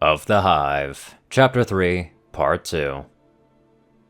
of the Hive, Chapter 3, Part 2.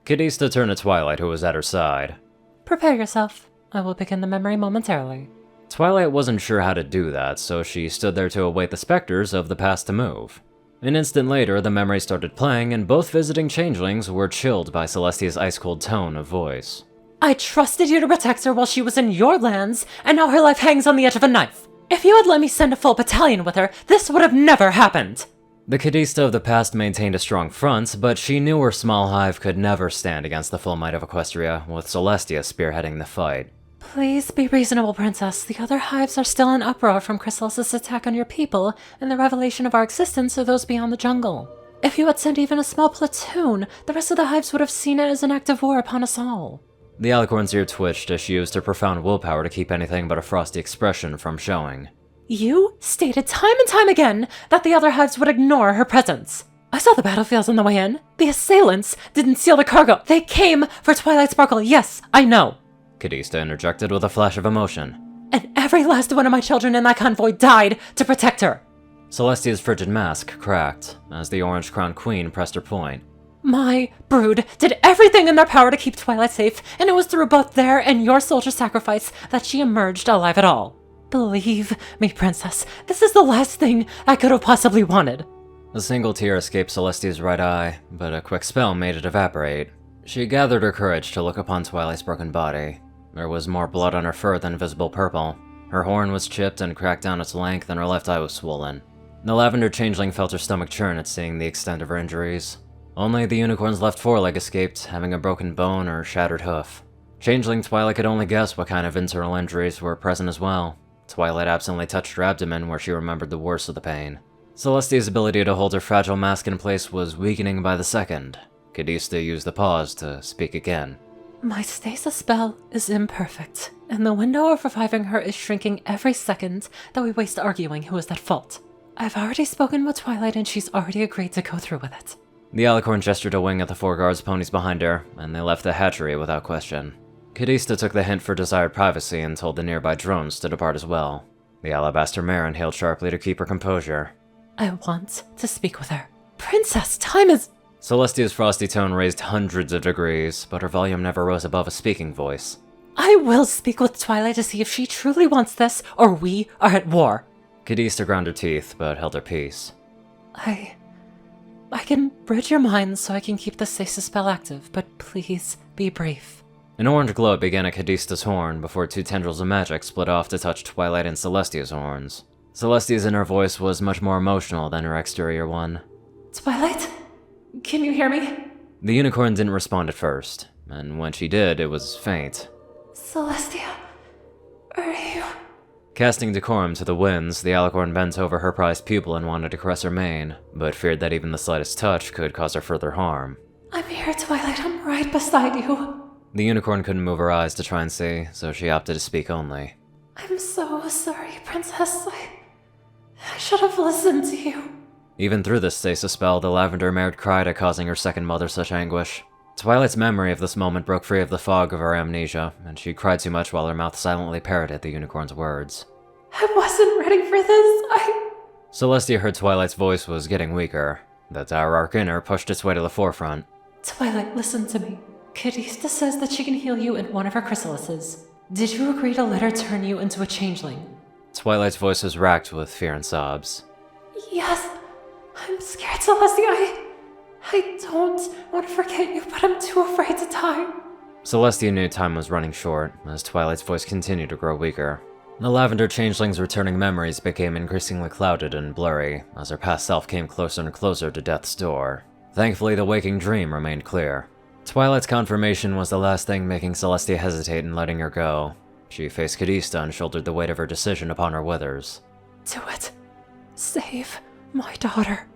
Cadista turned to Twilight, who was at her side. Prepare yourself. I will begin the memory momentarily. Twilight wasn't sure how to do that, so she stood there to await the specters of the past to move. An instant later, the memory started playing, and both visiting changelings were chilled by Celestia's ice-cold tone of voice. I trusted you to protect her while she was in your lands, and now her life hangs on the edge of a knife. If you had let me send a full battalion with her, this would have never happened. The Cadista of the past maintained a strong front, but she knew her small hive could never stand against the full might of Equestria, with Celestia spearheading the fight. Please be reasonable, Princess. The other hives are still in uproar from Chrysalis's attack on your people and the revelation of our existence to those beyond the jungle. If you had sent even a small platoon, the rest of the hives would have seen it as an act of war upon us all. The Alicorn's ear twitched as she used her profound willpower to keep anything but a frosty expression from showing. You stated time and time again that the other hives would ignore her presence. I saw the battlefields on the way in. The assailants didn't steal the cargo. They came for Twilight Sparkle. Yes, I know. Cadista interjected with a flash of emotion. And every last one of my children in that convoy died to protect her. Celestia's frigid mask cracked as the orange-crowned queen pressed her point. My brood did everything in their power to keep Twilight safe, and it was through both their and your soldier sacrifice that she emerged alive at all. Believe me, Princess, this is the last thing I could have possibly wanted. A single tear escaped Celestia's right eye, but a quick spell made it evaporate. She gathered her courage to look upon Twilight's broken body. There was more blood on her fur than visible purple. Her horn was chipped and cracked down its length, and her left eye was swollen. The lavender changeling felt her stomach churn at seeing the extent of her injuries. Only the unicorn's left foreleg escaped, having a broken bone or shattered hoof. Changeling Twilight could only guess what kind of internal injuries were present as well. Twilight absently touched her abdomen where she remembered the worst of the pain. Celestia's ability to hold her fragile mask in place was weakening by the second. Cadista used the pause to speak again. My stasis spell is imperfect, and the window of reviving her is shrinking every second that we waste arguing who is at fault. I've already spoken with Twilight and she's already agreed to go through with it. The Alicorn gestured a wing at the 4 guards ponies behind her, and they left the hatchery without question. Cadista took the hint for desired privacy and told the nearby drones to depart as well. The alabaster mare inhaled sharply to keep her composure. I want to speak with her. Princess, time is— Celestia's frosty tone raised hundreds of degrees, but her volume never rose above a speaking voice. I will speak with Twilight to see if she truly wants this, or we are at war. Cadista ground her teeth, but held her peace. I can bridge your minds so I can keep the stasis spell active, but please be brief. An orange glow began at Cadista's horn before 2 tendrils of magic split off to touch Twilight and Celestia's horns. Celestia's inner voice was much more emotional than her exterior one. Twilight? Can you hear me? The unicorn didn't respond at first, and when she did, it was faint. Celestia, are you— Casting decorum to the winds, the Alicorn bent over her prized pupil and wanted to caress her mane, but feared that even the slightest touch could cause her further harm. I'm here, Twilight. I'm right beside you. The unicorn couldn't move her eyes to try and see, so she opted to speak only. I'm so sorry, Princess. I should have listened to you. Even through this stasis spell, the lavender mare cried at causing her second mother such anguish. Twilight's memory of this moment broke free of the fog of her amnesia, and she cried too much while her mouth silently parroted the unicorn's words. I wasn't ready for this. Celestia heard Twilight's voice was getting weaker. The Tower Arcaner pushed its way to the forefront. Twilight, listen to me. Cadista says that she can heal you in one of her chrysalises. Did you agree to let her turn you into a changeling? Twilight's voice was racked with fear and sobs. Yes. I'm scared, Celestia. I don't want to forget you, but I'm too afraid to die. Celestia knew time was running short, as Twilight's voice continued to grow weaker. The lavender changeling's returning memories became increasingly clouded and blurry, as her past self came closer and closer to death's door. Thankfully, the waking dream remained clear. Twilight's confirmation was the last thing making Celestia hesitate in letting her go. She faced Cadista and shouldered the weight of her decision upon her withers. Do it. Save my daughter.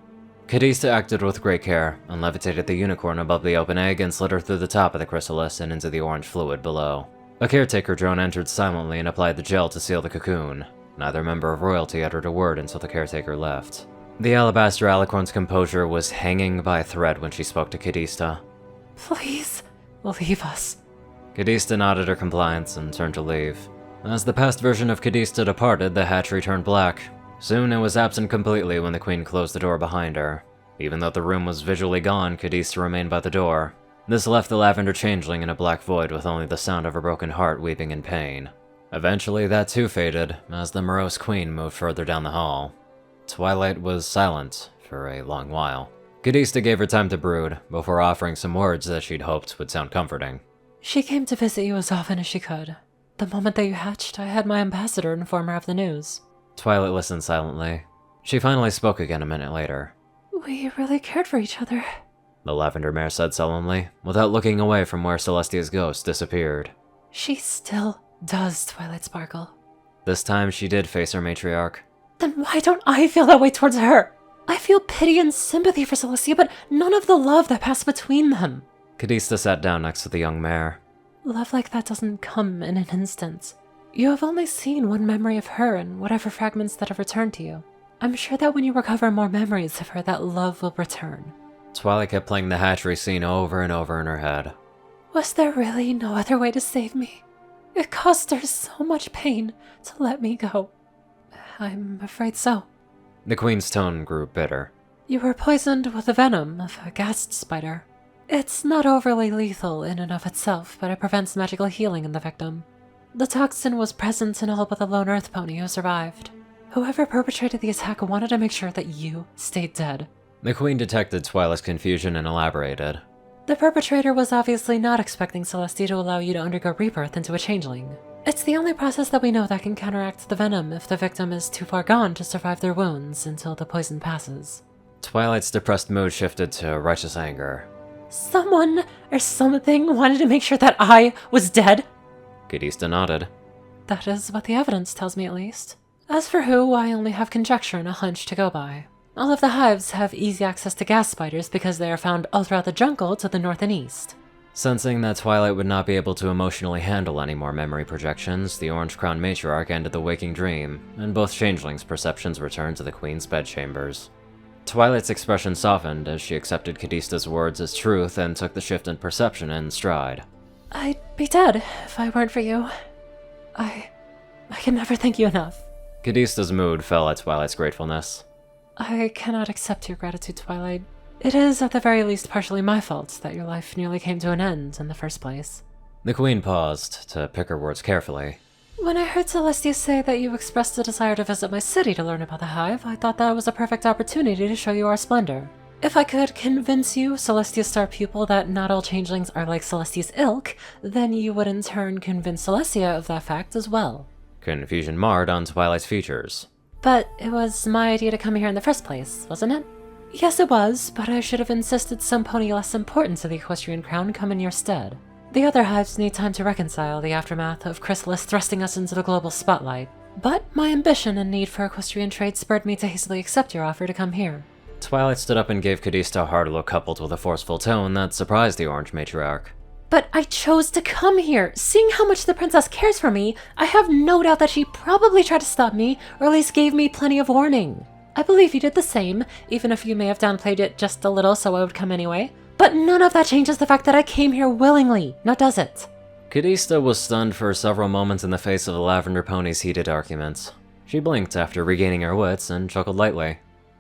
Cadista acted with great care, and levitated the unicorn above the open egg and slid her through the top of the chrysalis and into the orange fluid below. A caretaker drone entered silently and applied the gel to seal the cocoon. Neither member of royalty uttered a word until the caretaker left. The alabaster alicorn's composure was hanging by a thread when she spoke to Cadista. Please, leave us. Cadista nodded her compliance and turned to leave. As the past version of Cadista departed, the hatchery turned black. Soon it was absent completely when the queen closed the door behind her. Even though the room was visually gone, Callista remained by the door. This left the lavender changeling in a black void with only the sound of her broken heart weeping in pain. Eventually that too faded, as the morose queen moved further down the hall. Twilight was silent for a long while. Callista gave her time to brood, before offering some words that she'd hoped would sound comforting. She came to visit you as often as she could. The moment that you hatched, I had my ambassador inform her of the news. Twilight listened silently. She finally spoke again a minute later. We really cared for each other. The Lavender Mare said sullenly, without looking away from where Celestia's ghost disappeared. She still does, Twilight Sparkle. This time she did face her matriarch. Then why don't I feel that way towards her? I feel pity and sympathy for Celestia, but none of the love that passed between them. Callista sat down next to the young mare. Love like that doesn't come in an instant. You have only seen one memory of her and whatever fragments that have returned to you. I'm sure that when you recover more memories of her, that love will return. Twilight kept playing the hatchery scene over and over in her head. Was there really no other way to save me? It caused her so much pain to let me go. I'm afraid so. The queen's tone grew bitter. You were poisoned with the venom of a ghast spider. It's not overly lethal in and of itself, but it prevents magical healing in the victim. The toxin was present in all but the lone earth pony who survived. Whoever perpetrated the attack wanted to make sure that you stayed dead. The queen detected Twilight's confusion and elaborated. The perpetrator was obviously not expecting Celestia to allow you to undergo rebirth into a changeling. It's the only process that we know that can counteract the venom if the victim is too far gone to survive their wounds until the poison passes. Twilight's depressed mood shifted to righteous anger. Someone or something wanted to make sure that I was dead? Callista nodded. That is what the evidence tells me, at least. As for who, I only have conjecture and a hunch to go by. All of the hives have easy access to ghast spiders because they are found all throughout the jungle to the north and east. Sensing that Twilight would not be able to emotionally handle any more memory projections, the Orange Crown matriarch ended the waking dream, and both changelings' perceptions returned to the queen's bedchambers. Twilight's expression softened as she accepted Callista's words as truth and took the shift in perception in stride. I'd be dead if I weren't for you. I can never thank you enough. Callista's mood fell at Twilight's gratefulness. I cannot accept your gratitude, Twilight. It is at the very least partially my fault that your life nearly came to an end in the first place. The queen paused to pick her words carefully. When I heard Celestia say that you expressed a desire to visit my city to learn about the Hive, I thought that was a perfect opportunity to show you our splendor. If I could convince you, Celestia's star pupil, that not all changelings are like Celestia's ilk, then you would in turn convince Celestia of that fact as well. Confusion marred on Twilight's features. But it was my idea to come here in the first place, wasn't it? Yes, it was, but I should have insisted some pony less important to the equestrian crown come in your stead. The other hives need time to reconcile the aftermath of Chrysalis thrusting us into the global spotlight. But my ambition and need for equestrian trade spurred me to hastily accept your offer to come here. Twilight stood up and gave Callista a hard look coupled with a forceful tone that surprised the Orange matriarch. But I chose to come here. Seeing how much the princess cares for me, I have no doubt that she probably tried to stop me, or at least gave me plenty of warning. I believe you did the same, even if you may have downplayed it just a little so I would come anyway. But none of that changes the fact that I came here willingly, now does it? Callista was stunned for several moments in the face of the Lavender Pony's heated arguments. She blinked after regaining her wits and chuckled lightly.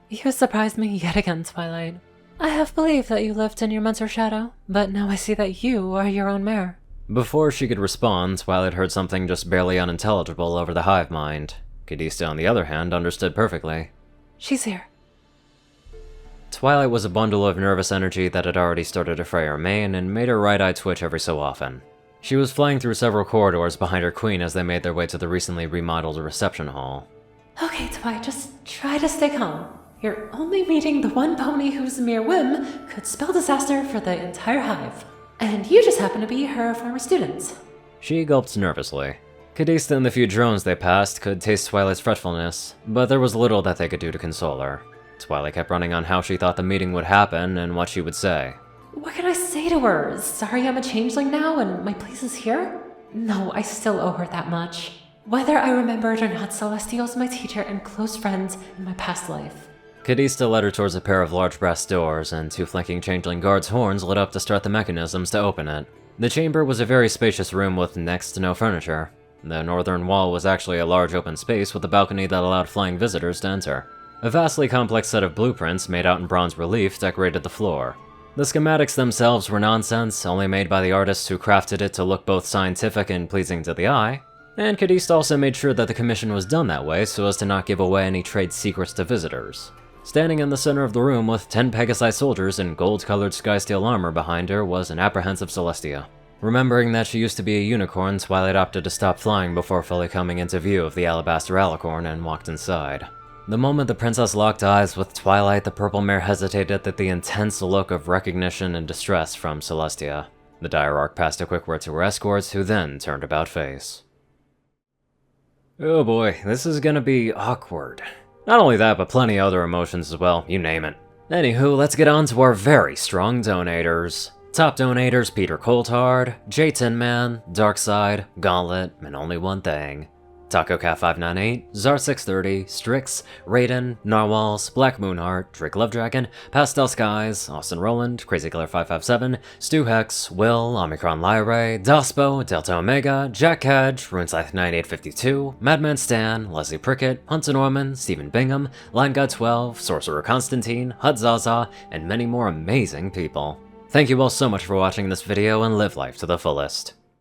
You surprised me yet again, Twilight. I have believed that you lived in your mentor's shadow, but now I see that you are your own mare. Before she could respond, Twilight heard something just barely unintelligible over the hive mind. Callista, on the other hand, understood perfectly. She's here. Twilight was a bundle of nervous energy that had already started to fray her mane and made her right eye twitch every so often. She was flying through several corridors behind her queen as they made their way to the recently remodeled reception hall. Okay, Twilight, just try to stay calm. You're only meeting the one pony whose mere whim could spell disaster for the entire hive. And you just happen to be her former student. She gulped nervously. Callista and the few drones they passed could taste Twilight's fretfulness, but there was little that they could do to console her. Twilight kept running on how she thought the meeting would happen and what she would say. What can I say to her? Sorry I'm a changeling now and my place is here? No, I still owe her that much. Whether I remember it or not, Celestia was my teacher and close friend in my past life. Callista led her towards a pair of large brass doors, and two flanking changeling guards' horns lit up to start the mechanisms to open it. The chamber was a very spacious room with next to no furniture. The northern wall was actually a large open space with a balcony that allowed flying visitors to enter. A vastly complex set of blueprints made out in bronze relief decorated the floor. The schematics themselves were nonsense, only made by the artists who crafted it to look both scientific and pleasing to the eye, and Kadist also made sure that the commission was done that way so as to not give away any trade secrets to visitors. Standing in the center of the room with 10 Pegasi soldiers in gold-colored skysteel armor behind her was an apprehensive Celestia. Remembering that she used to be a unicorn, Twilight opted to stop flying before fully coming into view of the alabaster alicorn and walked inside. The moment the princess locked eyes with Twilight, the purple mare hesitated at the intense look of recognition and distress from Celestia. The Diararch passed a quick word to her escorts, who then turned about face. Oh boy, this is gonna be awkward. Not only that, but plenty of other emotions as well, you name it. Anywho, let's get on to our very strong donators. Top donators: Peter Coulthard, J Tin Man, Darkside, Gauntlet, and only one thing. TacoCat598, Zar630, Strix, Rayden, Narwhals, Blackmoonheart, Drake Lovedragon, Pastel Skies, Austin Roland, CrazyKiller557, Stu Hex, Will, Omicron Lyrae, Daspo, Delta Omega, Jack Cadge, RuneScythe9852, Madman Stan, Leslie Prickett, Hunter Norman, Stephen Bingham, LineGod12, Sorcerer Constantine, Hud Zaza, and many more amazing people. Thank you all so much for watching this video and live life to the fullest.